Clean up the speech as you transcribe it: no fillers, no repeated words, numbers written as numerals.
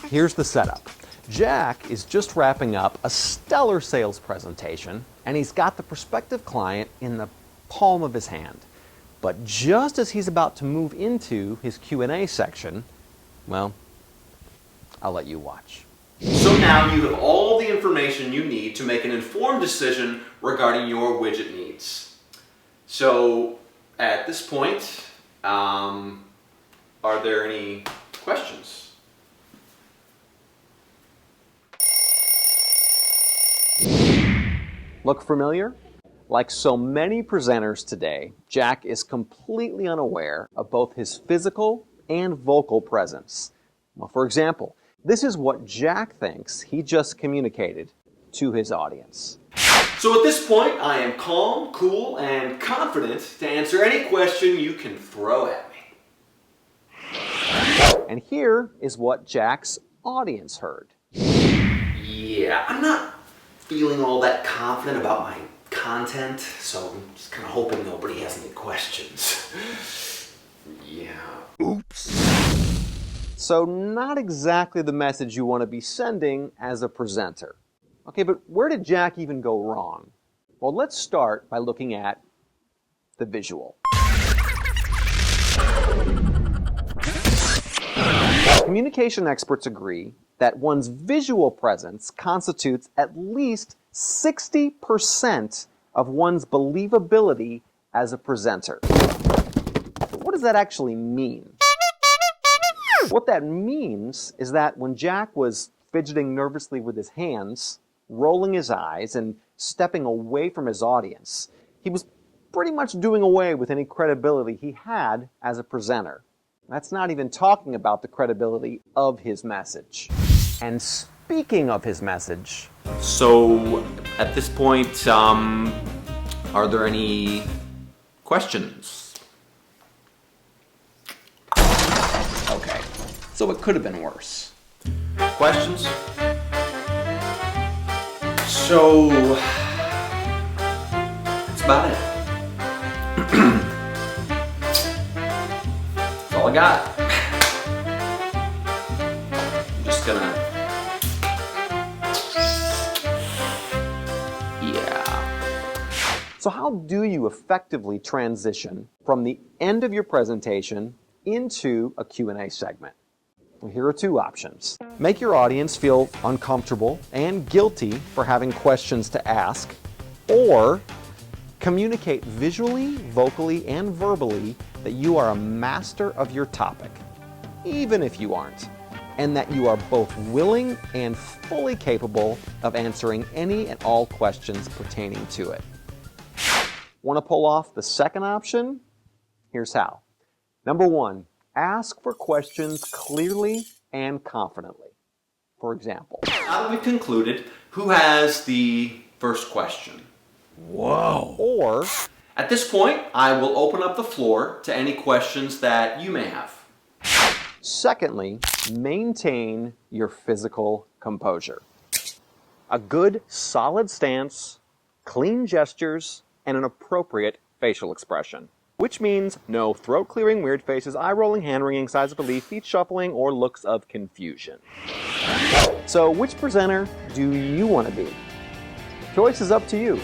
Here's the setup. Jack is just wrapping up a stellar sales presentation, and he's got the prospective client in the palm of his hand. But just as he's about to move into his Q&A section, well, I'll let you watch. So now you have all the information you need to make an informed decision regarding your widget needs. So at this point, are there any questions? Look familiar? Like so many presenters today, Jack is completely unaware of both his physical and vocal presence. Well, for example, this is what Jack thinks he just communicated to his audience. So at this point, I am calm, cool, and confident to answer any question you can throw at me. And here is what Jack's audience heard. Yeah, I'm not feeling all that confident about my content, so I'm just kind of hoping nobody has any questions. Yeah. Oops. So not exactly the message you want to be sending as a presenter. Okay, but where did Jack even go wrong? Well, let's start by looking at the visual. Communication experts agree that one's visual presence constitutes at least 60% of one's believability as a presenter. But what does that actually mean? What that means is that when Jack was fidgeting nervously with his hands, rolling his eyes, and stepping away from his audience, he was pretty much doing away with any credibility he had as a presenter. That's not even talking about the credibility of his message. And speaking of his message... So, at this point, are there any questions? Okay, so it could have been worse. Questions? So, that's about it. That's all I got. I'm just gonna... So how do you effectively transition from the end of your presentation into a Q&A segment? Well, here are two options. Make your audience feel uncomfortable and guilty for having questions to ask, or communicate visually, vocally, and verbally that you are a master of your topic, even if you aren't, and that you are both willing and fully capable of answering any and all questions pertaining to it. Want to pull off the second option? Here's how. Number one, ask for questions clearly and confidently. For example, now that we've concluded, who has the first question? Whoa. Or, at this point, I will open up the floor to any questions that you may have. secondly, maintain your physical composure. A good, solid stance, clean gestures, and an appropriate facial expression. Which means no throat-clearing weird faces, eye-rolling, hand-wringing, sighs of relief, feet shuffling, or looks of confusion. So which presenter do you want to be? Choice is up to you.